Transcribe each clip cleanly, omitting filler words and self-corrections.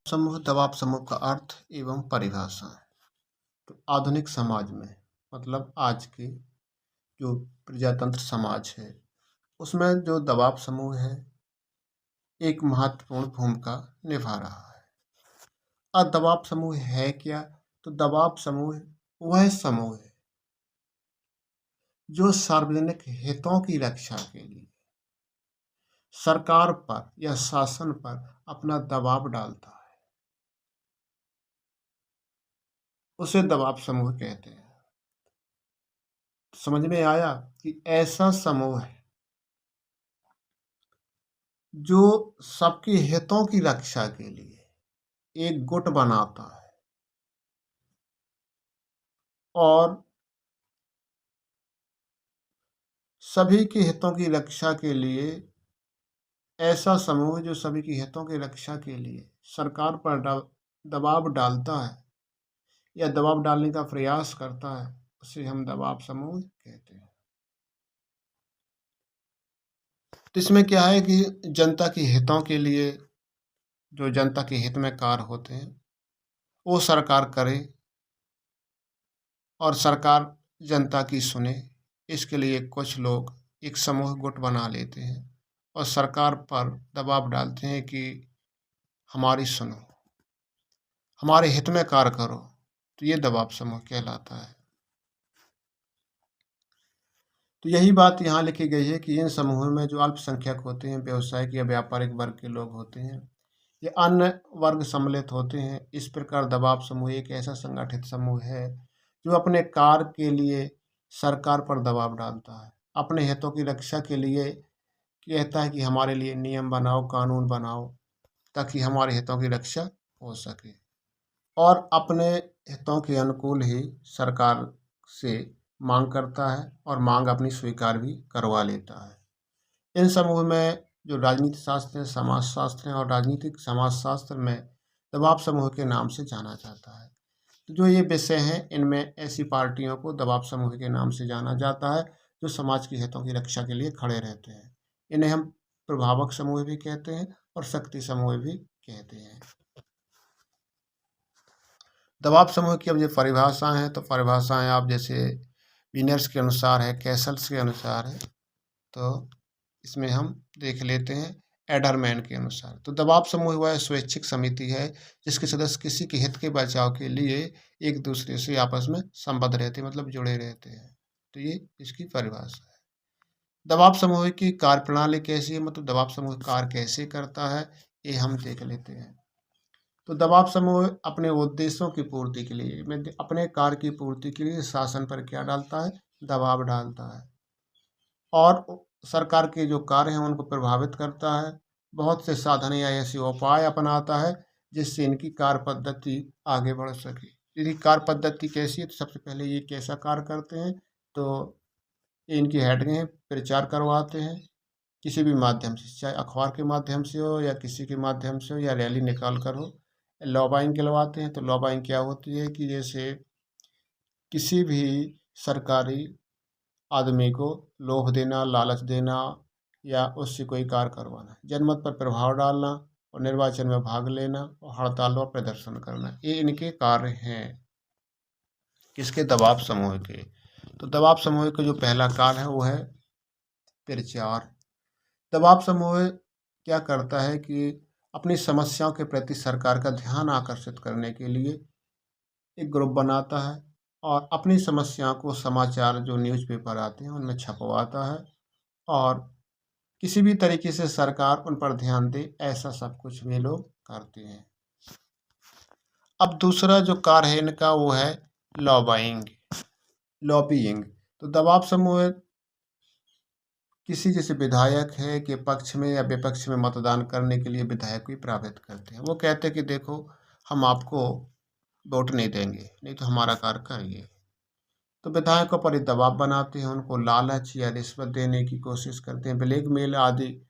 समूह दबाव समूह का अर्थ एवं परिभाषा। तो आधुनिक समाज में मतलब आज की जो प्रजातंत्र समाज है, उसमें जो दबाव समूह है, एक महत्वपूर्ण भूमिका निभा रहा है। और दबाव समूह है क्या? तो दबाव समूह वह समूह है जो सार्वजनिक हितों की रक्षा के लिए सरकार पर या शासन पर अपना दबाव डालता है, उसे दबाव समूह कहते हैं। समझ में आया कि ऐसा समूह है जो सबके हितों की रक्षा के लिए एक गुट बनाता है और सभी के हितों की रक्षा के लिए ऐसा समूह जो सभी के हितों की रक्षा के लिए सरकार पर दबाव डालता है या दबाव डालने का प्रयास करता है, उसे हम दबाव समूह कहते हैं। तो इसमें क्या है कि जनता के हितों के लिए जो जनता के हित में कार्य होते हैं वो सरकार करे और सरकार जनता की सुने। इसके लिए कुछ लोग एक समूह गुट बना लेते हैं और सरकार पर दबाव डालते हैं कि हमारी सुनो, हमारे हित में कार्य करो। तो ये दबाव समूह कहलाता है। तो यही बात यहाँ लिखी गई है कि इन समूहों में जो अल्पसंख्यक होते हैं, व्यवसायिक या व्यापारिक वर्ग के लोग होते हैं, ये अन्य वर्ग सम्मिलित होते हैं। इस प्रकार दबाव समूह एक ऐसा संगठित समूह है जो अपने कार्य के लिए सरकार पर दबाव डालता है, अपने हितों की रक्षा के लिए कहता है कि हमारे लिए नियम बनाओ, कानून बनाओ, ताकि हमारे हितों की रक्षा हो सके, और अपने हितों के अनुकूल ही सरकार से मांग करता है और मांग अपनी स्वीकार भी करवा लेता है। इन समूह में जो राजनीति शास्त्र है, समाजशास्त्र है और राजनीतिक समाजशास्त्र में दबाव समूह के नाम से जाना जाता है। तो जो ये विषय हैं, इनमें ऐसी पार्टियों को दबाव समूह के नाम से जाना जाता है जो समाज के हितों की रक्षा के लिए खड़े रहते हैं। इन्हें हम प्रभावक समूह भी कहते हैं और शक्ति समूह भी कहते हैं। दबाव समूह की अब ये परिभाषाएं हैं, तो परिभाषाएं आप जैसे विनर्स के अनुसार है, कैसल्स के अनुसार है, तो इसमें हम देख लेते हैं एडरमैन के अनुसार। तो दबाव समूह वह स्वैच्छिक समिति है जिसके सदस्य किसी के हित के बचाव के लिए एक दूसरे से आपस में संबद्ध रहते हैं, मतलब जुड़े रहते हैं। तो ये इसकी परिभाषा है। दबाव समूह की कार्यप्रणाली कैसी है, मतलब दबाव समूह कार्य कैसे करता है, ये हम देख लेते हैं। तो दबाव समूह अपने उद्देश्यों की पूर्ति के लिए अपने कार्य की पूर्ति के लिए शासन पर क्या डालता है, दबाव डालता है और सरकार के जो कार्य हैं उनको प्रभावित करता है। बहुत से साधन या ऐसे उपाय अपनाता है जिससे इनकी कार्य पद्धति आगे बढ़ सके। यदि कार्य पद्धति कैसी है, तो सबसे पहले ये कैसा कार्य करते हैं, तो इनकी हेडिंग प्रचार करवाते हैं किसी भी माध्यम से, चाहे अखबार के माध्यम से हो या किसी के माध्यम से हो या रैली निकाल कर हो। लॉबिंग कहलवाते हैं। तो लॉबिंग क्या होती है कि जैसे किसी भी सरकारी आदमी को लोभ देना, लालच देना या उससे कोई कार्य करवाना, जनमत पर प्रभाव डालना और निर्वाचन में भाग लेना और हड़ताल और प्रदर्शन करना, ये इनके कार्य हैं। किसके? दबाव समूह के। तो दबाव समूह का जो पहला कार्य है वो है प्रचार। दबाव समूह क्या करता है कि अपनी समस्याओं के प्रति सरकार का ध्यान आकर्षित करने के लिए एक ग्रुप बनाता है और अपनी समस्याओं को समाचार जो न्यूज़पेपर आते हैं उनमें छपवाता है और किसी भी तरीके से सरकार उन पर ध्यान दे, ऐसा सब कुछ भी लोग करते हैं। अब दूसरा जो कार्य है इनका वो है लॉबिंग। तो दबाव समूह किसी जैसे विधायक है के पक्ष में या विपक्ष में मतदान करने के लिए विधायक भी प्रभावित करते हैं। वो कहते हैं कि देखो, हम आपको वोट नहीं देंगे, नहीं तो हमारा कार्य करिए। तो विधायकों पर दबाव बनाते हैं, उनको लालच या रिश्वत देने की कोशिश करते हैं, ब्लैकमेल आदि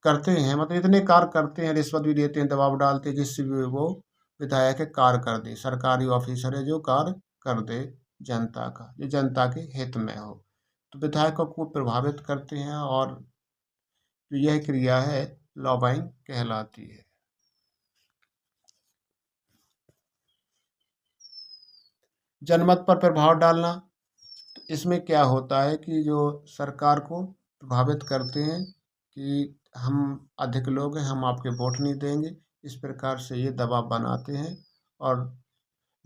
करते हैं। मतलब इतने कार्य करते हैं, रिश्वत भी देते हैं, दबाव डालते हैं जिससे भी वो विधायक कार्य कर दे, सरकारी ऑफिसर है जो कार्य कर दे जनता का, जो जनता के हित में हो। तो विधायकों को प्रभावित करते हैं और जो यह क्रिया है लॉबिंग कहलाती है। जनमत पर प्रभाव डालना, तो इसमें क्या होता है कि जो सरकार को प्रभावित करते हैं कि हम अधिक लोग हैं, हम आपके वोट नहीं देंगे। इस प्रकार से ये दबाव बनाते हैं और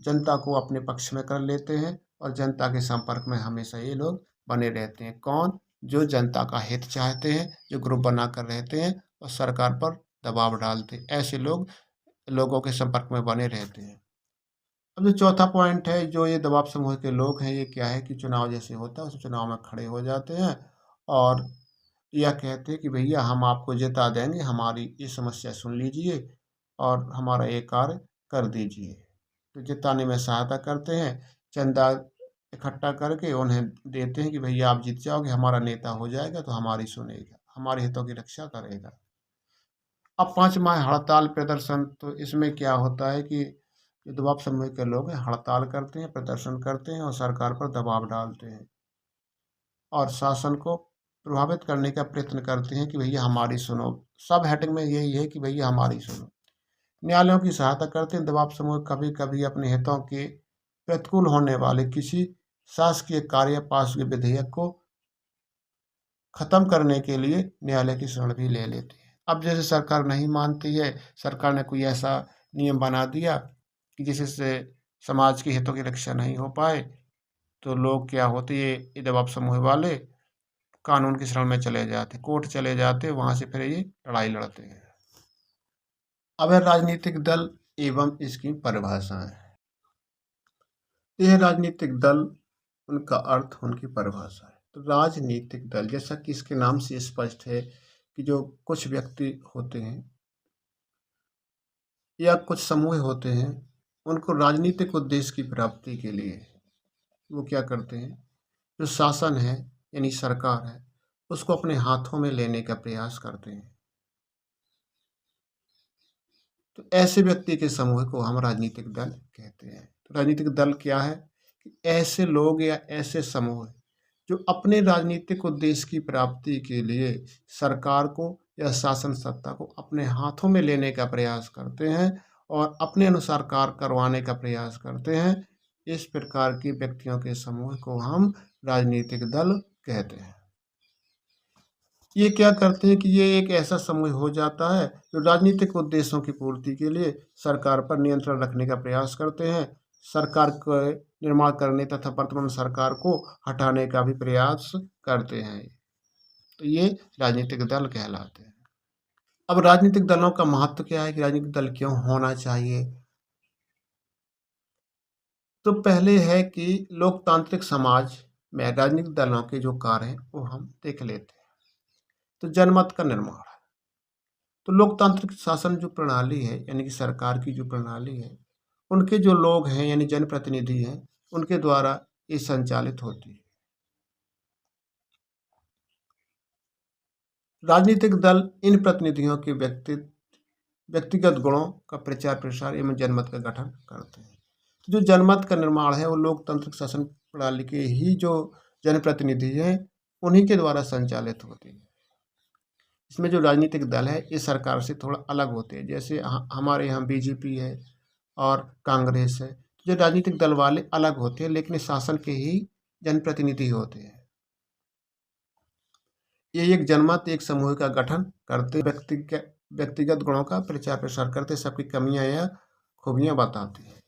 जनता को अपने पक्ष में कर लेते हैं और जनता के संपर्क में हमेशा ये लोग बने रहते हैं। कौन? जो जनता का हित चाहते हैं, जो ग्रुप बनाकर रहते हैं और सरकार पर दबाव डालते हैं। ऐसे लोग लोगों के संपर्क में बने रहते हैं। अब जो चौथा पॉइंट है, जो ये दबाव समूह के लोग हैं, ये क्या है कि चुनाव जैसे होता है उस चुनाव में खड़े हो जाते हैं और यह कहते हैं कि भैया हम आपको जिता देंगे, हमारी ये समस्या सुन लीजिए और हमारा ये कार्य कर दीजिए। तो जिताने में सहायता करते हैं, चंदा इकट्ठा करके उन्हें देते हैं कि भैया आप जीत जाओगे, हमारा नेता हो जाएगा तो हमारी सुनेगा, हमारे हितों की रक्षा करेगा। अब 5 माह हड़ताल प्रदर्शन, तो इसमें क्या होता है कि जो दबाव समूह के लोग हैं हड़ताल करते हैं, प्रदर्शन करते हैं और सरकार पर दबाव डालते हैं और शासन को प्रभावित करने का प्रयत्न करते हैं कि भैया हमारी सुनो। सब हेडिंग में यही है कि भैया हमारी सुनो। न्यायालयों की सहायता करते हैं दबाव समूह, कभी कभी अपने हितों के प्रतिकूल होने वाले किसी शासकीय कार्य पास हुए विधेयक को खत्म करने के लिए न्यायालय की शरण भी ले लेते हैं। अब जैसे सरकार नहीं मानती है, सरकार ने कोई ऐसा नियम बना दिया कि जिससे समाज के हितों की रक्षा नहीं हो पाए, तो लोग क्या होते, ये दबाव समूह वाले कानून की शरण में चले जाते, कोर्ट चले जाते, वहां से फिर ये लड़ाई लड़ते हैं। अब है राजनीतिक दल एवं इसकी परिभाषाएं। यह राजनीतिक दल, उनका अर्थ, उनकी परिभाषा है। तो राजनीतिक दल, जैसा कि इसके नाम से स्पष्ट है कि जो कुछ व्यक्ति होते हैं या कुछ समूह होते हैं, उनको राजनीतिक उद्देश्य की प्राप्ति के लिए वो क्या करते हैं, जो शासन है यानी सरकार है उसको अपने हाथों में लेने का प्रयास करते हैं। तो ऐसे व्यक्ति के समूह को हम राजनीतिक दल कहते हैं। तो राजनीतिक दल क्या है कि ऐसे लोग या ऐसे समूह जो अपने राजनीतिक उद्देश्य की प्राप्ति के लिए सरकार को या शासन सत्ता को अपने हाथों में लेने का प्रयास करते हैं और अपने अनुसार कार्य करवाने का प्रयास करते हैं। इस प्रकार के व्यक्तियों के समूह को हम राजनीतिक दल कहते हैं। ये क्या करते हैं कि ये एक ऐसा समूह हो जाता है जो राजनीतिक उद्देश्यों की पूर्ति के लिए सरकार पर नियंत्रण रखने का प्रयास करते हैं, सरकार का निर्माण करने तथा वर्तमान सरकार को हटाने का भी प्रयास करते हैं। तो ये राजनीतिक दल कहलाते हैं। अब राजनीतिक दलों का महत्व क्या है कि राजनीतिक दल क्यों होना चाहिए? तो पहले है कि लोकतांत्रिक समाज में राजनीतिक दलों के जो कार्य हैं वो हम देख लेते हैं। तो जनमत का निर्माण, तो लोकतांत्रिक शासन जो प्रणाली है यानी कि सरकार की जो प्रणाली है, उनके जो लोग हैं यानी जनप्रतिनिधि हैं, उनके द्वारा ये संचालित होती है। राजनीतिक दल इन प्रतिनिधियों के व्यक्तिगत गुणों का प्रचार प्रसार एवं जनमत का गठन करते हैं। तो जो जनमत का निर्माण है वो लोकतांत्रिक शासन प्रणाली के ही जो जनप्रतिनिधि हैं उन्हीं के द्वारा संचालित होती है। इसमें जो राजनीतिक दल है ये सरकार से थोड़ा अलग होते हैं। जैसे हमारे यहाँ बीजेपी है और कांग्रेस है, तो जो राजनीतिक दल वाले अलग होते हैं लेकिन शासन के ही जनप्रतिनिधि होते हैं। ये एक जनमत, एक समूह का गठन करते, व्यक्तिगत गुणों का प्रचार प्रसार करते, सबकी कमियां या खूबियां बताते हैं।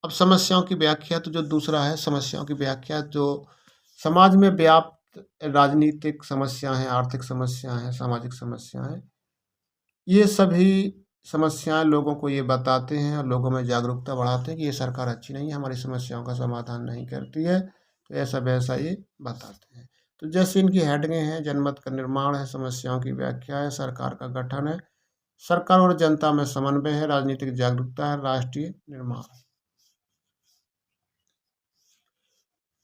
अब समस्याओं की व्याख्या, तो जो दूसरा है समस्याओं की व्याख्या, जो समाज में व्याप्त राजनीतिक समस्याएं हैं, आर्थिक समस्याएं हैं, सामाजिक समस्याएं हैं, ये सभी समस्याएं लोगों को ये बताते हैं और लोगों में जागरूकता बढ़ाते हैं कि ये सरकार अच्छी नहीं है, हमारी समस्याओं का समाधान नहीं करती है, तो ऐसा वैसा ये बताते हैं। तो जैसे इनकी हेडिंगें हैं, जनमत का निर्माण है, समस्याओं की व्याख्या है, सरकार का गठन है, सरकार और जनता में समन्वय है, राजनीतिक जागरूकता है, राष्ट्रीय निर्माण है।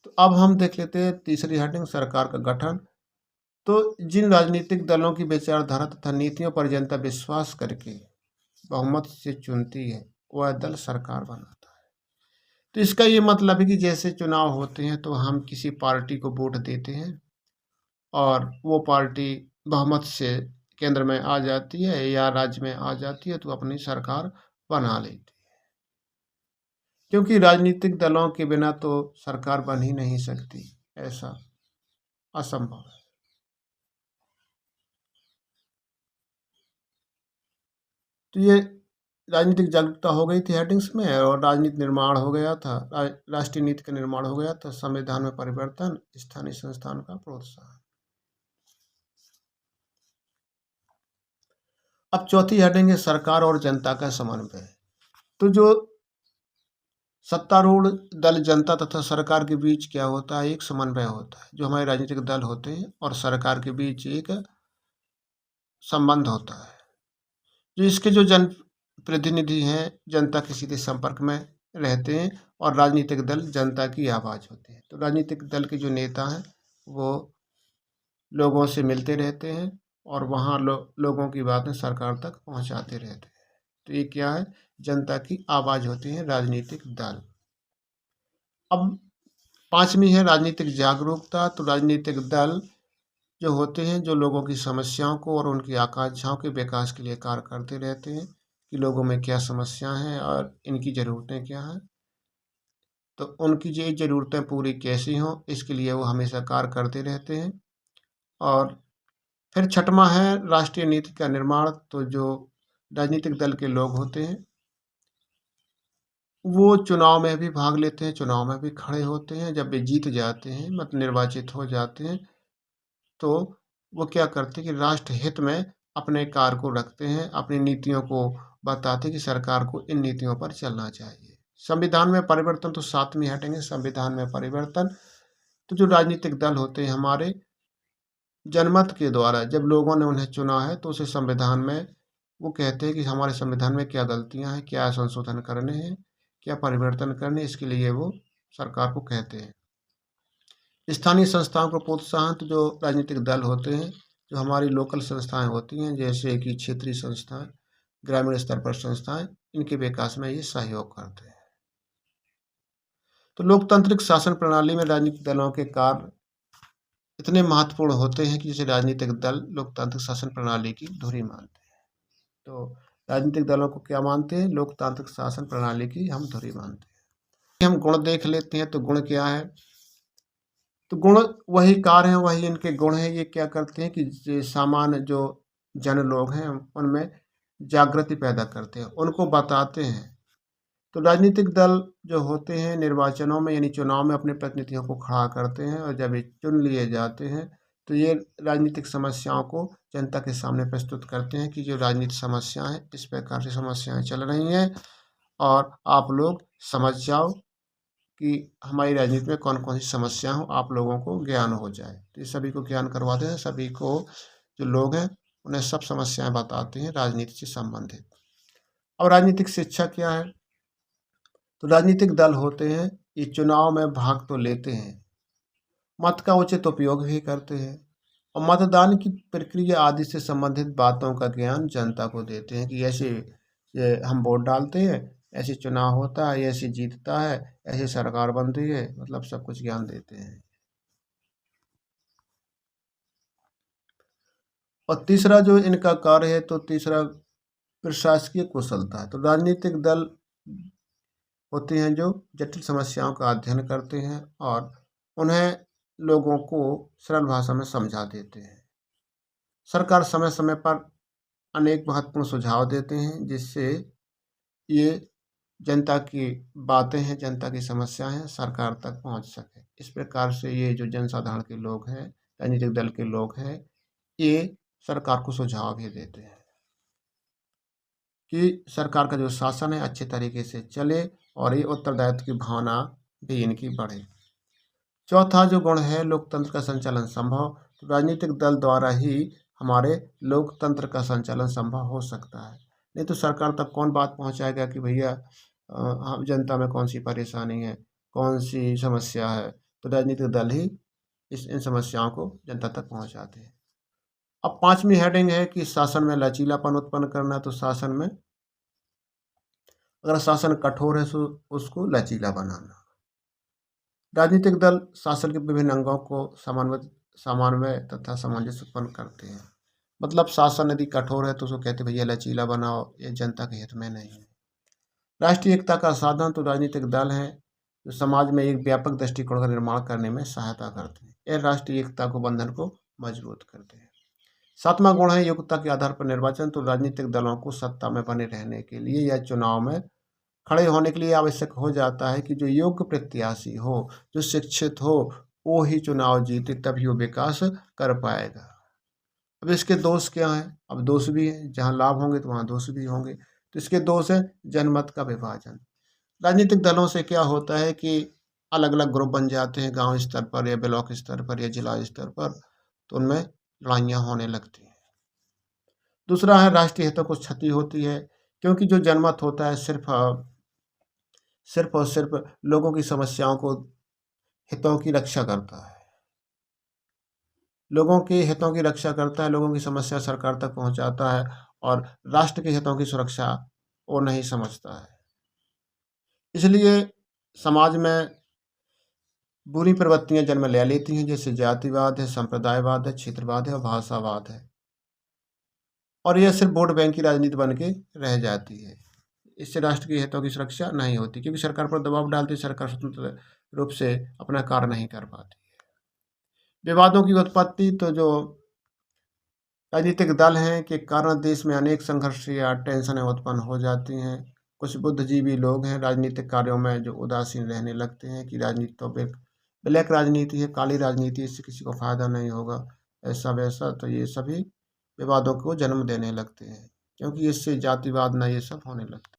तो अब हम देख लेते हैं तीसरी हेडिंग, सरकार का गठन। तो जिन राजनीतिक दलों की विचारधारा तथा नीतियों पर जनता विश्वास करके बहुमत से चुनती है वह दल सरकार बनाता है। तो इसका ये मतलब है कि जैसे चुनाव होते हैं तो हम किसी पार्टी को वोट देते हैं और वो पार्टी बहुमत से केंद्र में आ जाती है या राज्य में आ जाती है तो अपनी सरकार बना लेती है। क्योंकि राजनीतिक दलों के बिना तो सरकार बन ही नहीं सकती, ऐसा असंभव है। तो ये राजनीतिक जागरूकता हो गई थी हेडिंग्स में, और राजनीति निर्माण हो गया था, राष्ट्रीय नीति का निर्माण हो गया था, संविधान में परिवर्तन, स्थानीय संस्थान का प्रोत्साहन। अब चौथी हेडिंग है सरकार और जनता का समन्वय। तो जो सत्तारूढ़ दल जनता तथा सरकार के बीच क्या होता है, एक समन्वय होता है। जो हमारे राजनीतिक दल होते हैं और सरकार के बीच एक संबंध होता है। जो इसके जो जन प्रतिनिधि हैं जनता के सीधे संपर्क में रहते हैं, और राजनीतिक दल जनता की आवाज़ होते हैं। तो राजनीतिक दल के जो नेता हैं वो लोगों से मिलते रहते हैं, और वहाँ लोगों की बातें सरकार तक पहुँचाते रहते हैं। तो ये क्या है, जनता की आवाज़ होती है राजनीतिक दल। अब पांचवी है राजनीतिक जागरूकता। तो राजनीतिक दल जो होते हैं, जो लोगों की समस्याओं को और उनकी आकांक्षाओं के विकास के लिए कार्य करते रहते हैं, कि लोगों में क्या समस्याएं हैं और इनकी ज़रूरतें क्या हैं, तो उनकी ये ज़रूरतें पूरी कैसी हों, इसके लिए वो हमेशा कार्य करते रहते हैं। और फिर छठवां है राष्ट्रीय नीति का निर्माण। तो जो राजनीतिक दल के लोग होते हैं वो चुनाव में भी भाग लेते हैं, चुनाव में भी खड़े होते हैं। जब वे जीत जाते हैं, मतलब निर्वाचित हो जाते हैं, तो वो क्या करते हैं कि राष्ट्र हित में अपने कार्य को रखते हैं, अपनी नीतियों को बताते हैं कि सरकार को इन नीतियों पर चलना चाहिए। संविधान में परिवर्तन, तो साथ में हटेंगे संविधान में परिवर्तन। तो जो राजनीतिक दल होते हैं हमारे जनमत के द्वारा, जब लोगों ने उन्हें चुना है, तो उसे संविधान में वो कहते हैं कि हमारे संविधान में क्या गलतियां हैं, क्या संशोधन करने हैं, क्या परिवर्तन करने, इसके लिए वो सरकार को कहते हैं। स्थानीय संस्थाओं को प्रोत्साहन। तो जो राजनीतिक दल होते हैं, जो हमारी लोकल संस्थाएं होती हैं, जैसे कि क्षेत्रीय संस्थाएं, ग्रामीण स्तर पर संस्थाएं, इनके विकास में ये सहयोग करते हैं। तो लोकतांत्रिक शासन प्रणाली में राजनीतिक दलों के कार्य इतने महत्वपूर्ण होते हैं कि जैसे राजनीतिक दल लोकतांत्रिक शासन प्रणाली की धुरी मानते हैं। तो राजनीतिक दलों को क्या मानते हैं, लोकतांत्रिक शासन प्रणाली की हम धुरी मानते हैं। हम गुण देख लेते हैं। तो गुण क्या है, तो गुण वही कार्य हैं, वही इनके गुण हैं। ये क्या करते हैं कि सामान्य जो जन लोग हैं उनमें जागृति पैदा करते हैं, उनको बताते हैं। तो राजनीतिक दल जो होते हैं निर्वाचनों में, यानी चुनाव में, अपने प्रतिनिधियों को खड़ा करते हैं, और जब ये चुन लिए जाते हैं तो ये राजनीतिक समस्याओं को जनता के सामने प्रस्तुत करते हैं कि जो राजनीतिक समस्याएं, इस प्रकार से समस्याएं चल रही हैं, और आप लोग समझ जाओ कि हमारी राजनीति में कौन कौन सी समस्या हो, आप लोगों को ज्ञान हो जाए। तो ये सभी को ज्ञान करवाते हैं, सभी को जो लोग हैं उन्हें सब समस्याएं बताते हैं राजनीति से संबंधित। अब राजनीतिक शिक्षा क्या है, तो राजनीतिक दल होते हैं ये चुनाव में भाग तो लेते हैं, मत का उचित उपयोग भी करते हैं, और मतदान की प्रक्रिया आदि से संबंधित बातों का ज्ञान जनता को देते हैं कि ऐसे ये हम वोट डालते हैं, ऐसे चुनाव होता है, ऐसे जीतता है, ऐसे सरकार बनती है, मतलब सब कुछ ज्ञान देते हैं। और तीसरा जो इनका कार्य है, तो तीसरा प्रशासकीय कुशलता है। तो राजनीतिक दल होते हैं जो जटिल समस्याओं का अध्ययन करते हैं और उन्हें लोगों को सरल भाषा में समझा देते हैं। सरकार समय समय पर अनेक महत्वपूर्ण सुझाव देते हैं, जिससे ये जनता की बातें हैं, जनता की समस्याएं हैं, सरकार तक पहुंच सके। इस प्रकार से ये जो जनसाधारण के लोग हैं, राजनीतिक दल के लोग हैं, ये सरकार को सुझाव भी देते हैं कि सरकार का जो शासन है अच्छे तरीके से चले, और ये उत्तरदायित्व की भावना भी इनकी बढ़े। चौथा जो गुण है लोकतंत्र का संचालन संभव। तो राजनीतिक दल द्वारा ही हमारे लोकतंत्र का संचालन संभव हो सकता है, नहीं तो सरकार तक कौन बात पहुंचाएगा कि भैया हम जनता में कौन सी परेशानी है, कौन सी समस्या है। तो राजनीतिक दल ही इन समस्याओं को जनता तक पहुंचाते हैं। अब पांचवी हेडिंग है कि शासन में लचीलापन उत्पन्न करना। तो शासन में अगर शासन कठोर है तो उसको लचीला बनाना। राजनीतिक दल शासन के विभिन्न अंगों को समन्वय तथा सामंजस्य उत्पन्न करते हैं। मतलब शासन यदि कठोर है तो उसको कहते भैया लचीला बनाओ, ये जनता के हित में नहीं है। राष्ट्रीय एकता का साधन तो राजनीतिक दल हैं जो समाज में एक व्यापक दृष्टिकोण का निर्माण करने में सहायता करते हैं। यह राष्ट्रीय एकता को बंधन को मजबूत करते हैं। सातवां गुण है योग्यता के आधार पर निर्वाचन। तो राजनीतिक दलों को सत्ता में बने रहने के लिए या चुनाव में खड़े होने के लिए आवश्यक हो जाता है कि जो योग्य प्रत्याशी हो, जो शिक्षित हो, वो ही चुनाव जीते, तभी वो विकास कर पाएगा। अब इसके दोष क्या हैं? अब दोष भी हैं, जहाँ लाभ होंगे तो वहाँ दोष भी होंगे। तो इसके दोष है जनमत का विभाजन। राजनीतिक दलों से क्या होता है कि अलग अलग ग्रुप बन जाते हैं गांव स्तर पर या ब्लॉक स्तर पर या जिला स्तर पर, तो उनमें लड़ाइयाँ होने लगती हैं। दूसरा है राष्ट्रीय हितों को क्षति होती है, क्योंकि जो जनमत होता है सिर्फ और सिर्फ लोगों की समस्याओं को, हितों की रक्षा करता है, लोगों के हितों की रक्षा करता है, लोगों की समस्या सरकार तक पहुंचाता है, और राष्ट्र के हितों की सुरक्षा वो नहीं समझता है। इसलिए समाज में बुरी प्रवृत्तियां जन्म ले लेती हैं, जैसे जातिवाद है, संप्रदायवाद है, क्षेत्रवाद है और भाषावाद है, और यह सिर्फ वोट बैंक की राजनीति बन के रह जाती है। इससे राष्ट्र के हितों की सुरक्षा नहीं होती, क्योंकि सरकार पर दबाव डालती, सरकार स्वतंत्र रूप से अपना कार्य नहीं कर पाती। विवादों की उत्पत्ति तो जो राजनीतिक दल हैं के कारण देश में अनेक संघर्ष या टेंशनें उत्पन्न हो जाती हैं। कुछ बुद्धिजीवी लोग हैं राजनीतिक कार्यों में जो उदासीन रहने लगते हैं कि राजनीति तो ब्लैक राजनीति है, काली राजनीति, इससे किसी को फायदा नहीं होगा, ऐसा वैसा, तो ये सभी विवादों को जन्म देने लगते हैं, क्योंकि इससे जातिवाद ना ये सब होने लगता है।